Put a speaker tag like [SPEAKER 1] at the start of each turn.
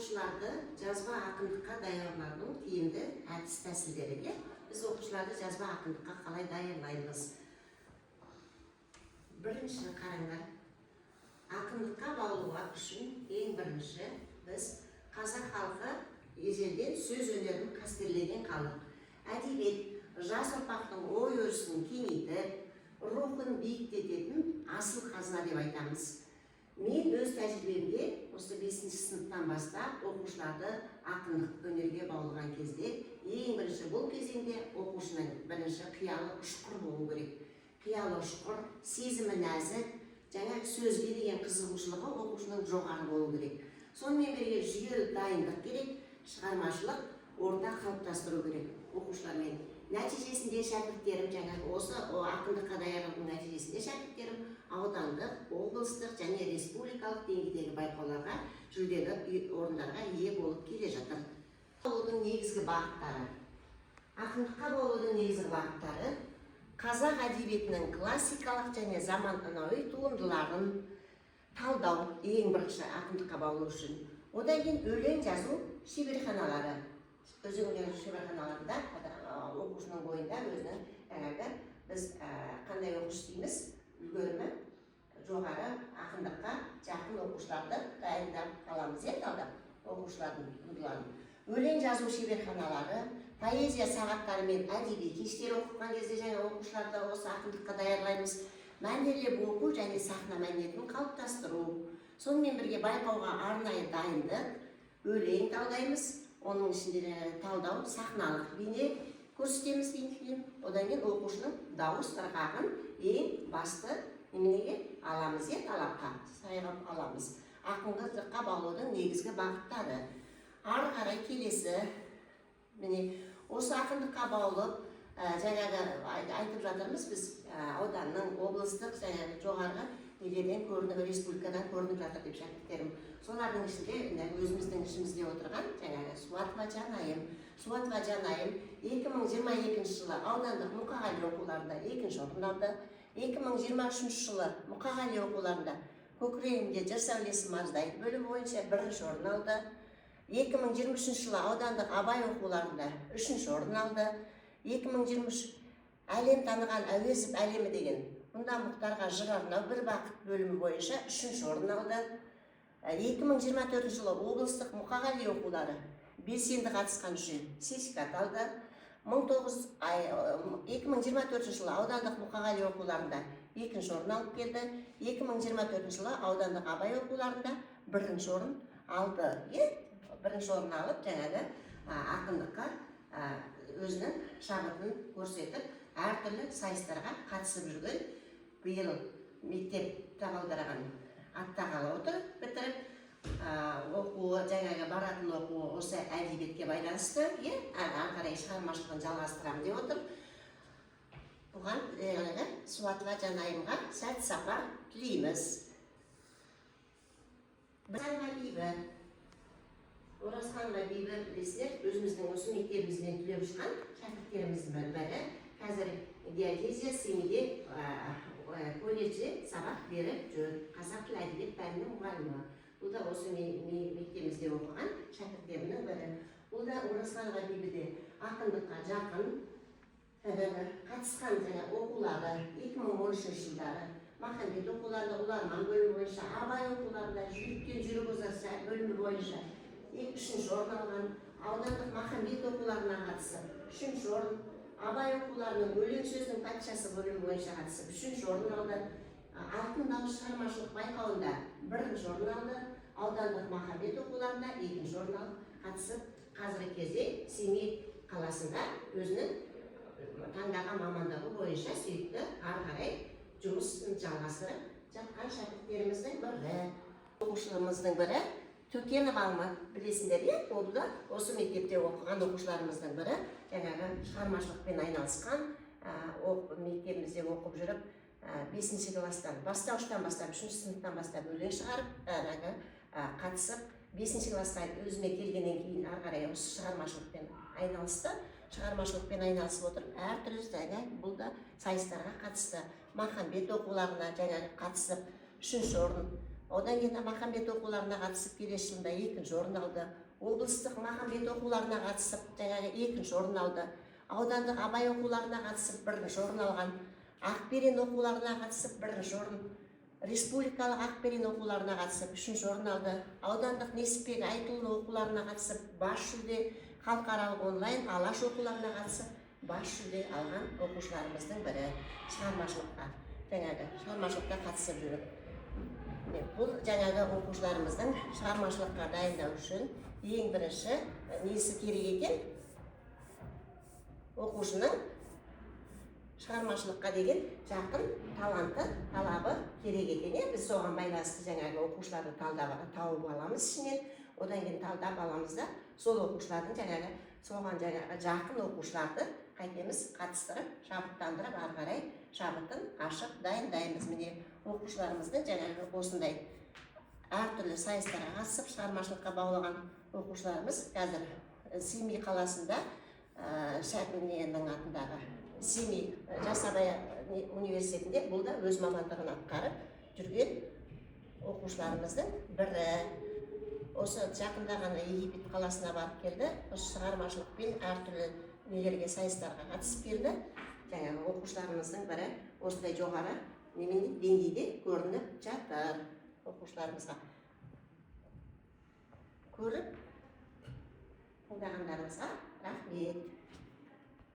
[SPEAKER 1] оқушыларды жазба ақындыққа даярлаудың тиімді әдіс тәсілдері. Біз оқушыларды жазба ақындыққа қалай даярлаймыз? Бірінші қараңдар, ақындыққа баулуға үшін ең бірінші біз қазақ халқы ежелден сөз өнерін қастерлеген халық. Әдебиет жас ұрпақтың ой өрісін кеңейтіп, рухын биіктететін асыл қазына деп айтамыз. Мен өз тәжірибемде осы 5-ші сыныптан бастап оқушыларды ақындық өнерге баулыған кезде ең бірінші бұл кезеңде оқушының бірінші қиялы ұшқыр болу керек. Қиялы ұшқыр, сезімі нәзік, жаңа сөзге деген қызығушылығы оқушының жоғары болу керек. Сонымен бірге жүйелі дайындық керек, шығармашылық орта қалыптастыру керек оқушылармен. Нәтижесінде шәкірттерім осы ақындыққа даярлаудың нәтижесінде шәкірттерім аудандық, облыстық және республикалық деңгейдегі байқауларға, жүлделі орындарға ие болып келе жатыр. Баулудың негізгі бағыттары. Ақындыққа баулудың негізгі бағыттары қазақ әдебиетінің классикалық және заманауи туындыларын талдау ең бірінші ақындыққа баулу үшін. Одан кейін өлең жазу шеберханалары. Өзіңдер шеберханаларында оқушының бойында өзінің біз қандай оқушы дейміз, үлгерімі жоғары ақындыққа жақын оқушыларды дайындап аламыз, талдап оқушылардың туындыларын. Өлең жазу шеберханалары, поэзия сағаттары мен әдеби кештер оқыған кезде жаңа оқушыларды осы ақындыққа даярлаймыз. Мәнерлеп оқу және сахна мәнерін қалыптастыру. Сонымен бірге байқауға арнайы дайындық, өлең талдаймыз. Оның ішінде талдау, сахналық бейне көрсетеміз дейін. Одан кейін оқушының дауыс ырғағын ең басты неменеге аламыз, талапқа сайғап аламыз. Ақындыққа баулудың негізгі бағыттары. Ары қарай келесі, осы ақындыққа баулып, жаңағы айтып жатырмыз біз ауданның, облыстық, жоғарғы елден көрініп, республикадан көрініп жатыр деп шәкірттерім. Солардың ішінде өзіміздің ішімізде отырған Суатова Жанайым. Суатова Жанайым 2022 жылы аудандық Мұқағали оқуларында 2-ші орын алды. 2023 жылы Мұқағали оқуларында көкірегімде жыр сәулесі маздайды бөлімі бойынша 1-ші орын алды. 2023 жылы аудандық Абай оқуларында 3-ші орын алды. 2023 әлем таныған Әуезов әлемі деген мұнда Мұхтарға жыр арнау бір бақыт бөлімі бойынша 3-ші орын алды. 2024 жылы облыстық Мұқағали оқулары белсенді қатысқан үшін сертификат алды. 2024 жылы аудандық Мұқағали оқуларында 2-ші орын алып келді. 2024 жылы аудандық Абай оқуларында 1-ші орын алды. 1-ші орын алып, ақындыққа өзінің шабытын көрсетіп, әртүрлі сайыстарға қатысып жүрген, биыл мектеп табалдырығын аттағалы отыр, бітіріп, оқуы, баратын оқуы осы әдебиетке байланысты, ары қарай шығармашылығын жалғастырамын деп отыр. Бұған Суатова Жанайымға сәт сапар тілейміз. Оразханова Бибі білесіздер, өзіміздің осы мектебімізден түлеп ұшқан шәкірттеріміздің бірі. Қазір геодезия семейде колледжде сабақ беріп жүр. Қазақ тілі әдебиет пәнінің мұғалімі. Бұл да осы мектебімізде оқыған шәкірттерімнің бірі. Бұл да Оразханова Бибіде ақындыққа жақын қатысқан оқулары 2013 жылдары. Махамбет оқуларында, Ұларман бөлімі бойынша, Абай оқуларында, Жүректен жүрек ұзарса бөлімі бойынша 3-ші орын алған. Аудандық Махамбет оқуларына қатысып 3-ші орын. Абай оқуларының өлең сөздің патшасы бөлімі бойынша қатысып 3-ші орын алды. Алтын дауыс шығармашылық байқауында 1-ші орын алды. Аудандық Махамбет оқуларында 2-ші орын алып қатысып, қазіргі кезде Семей қаласында өзінің таңдаған мамандығы бойынша сүйікті ары қарай жұмысын жалғастырып жатқан шәкірттеріміздің бірі. Оқушыларымыздың бірі Төкенов Алма, білесіңдер, ол да осы мектепте оқыған оқушыларымыздың бірі, шығармашылықпен айналысқан, мектебімізде оқып жүріп, 5-ші класстан, бастауыштан бастап, 3-ші сыныптан бастап өлең шығарып, қатысып, 5-ші классқа өзіме келгеннен кейін ары қарай осы шығармашылықпен айналысты. Шығармашылықпен айналысып отырып, әртүрлі бұл да сайыстарға қатысты. Махамбет оқуларына қатысып, 3-ші орын. Одан кейін Махамбет оқуларына қатысып келесі жылында 2-ші орын алды. Облыстық Махамбет оқуларына қатысып жаңағы 2-ші орын алды. Аудандық Абай оқуларына қатысып 1-ші орын алған. Ақберен оқуларына қатысып 1-ші орын. Республикалық Ақберен оқуларына қатысып 3-ші орын алды. Аудандық Несіпбек Айтұлы оқуларына қатысып бас жүлде, халықаралық онлайн Алаш оқуларына қатысып бас жүлде алған оқушыларымыздың бірі. Шығармашылыққа қатысып жүріп. Бұл жаңағы оқушыларымыздың шығармашылыққа дайындау үшін ең бірінші несі керек екен? Оқушының шығармашылыққа деген жақын таланты, талабы керек екен. Біз соған байланысты жаңағы оқушыларды тауып аламыз ішінен. Одан кейін талдап аламыз да, сол оқушылардың жаңағы соған жақын оқушыларды қайтеміз қатыстырып, шабыттандырып, ары қарай шабытын ашып дайындаймыз. Міне оқушыларымыздың жаңағы осындай әртүрлі сайыстарға қатысып шығармашылыққа баулыған оқушыларымыз қазір Семей қаласында Шәкірменнің атындағы Семей Жас Абай университетінде бұл да өз мамандығын атқарып жүрген оқушыларымыздың бірі. Осы жақында ғана Египет қаласына барып келді. Осы шығармашылықпен әртүрлі нелерге сайыстарға қатысып келді. Жаңағы оқушыларымыздың бірі осындай жоғары деңгейде көрініп жатыр оқушыларымызға. Көріп қолдағандарыңызға рахмет.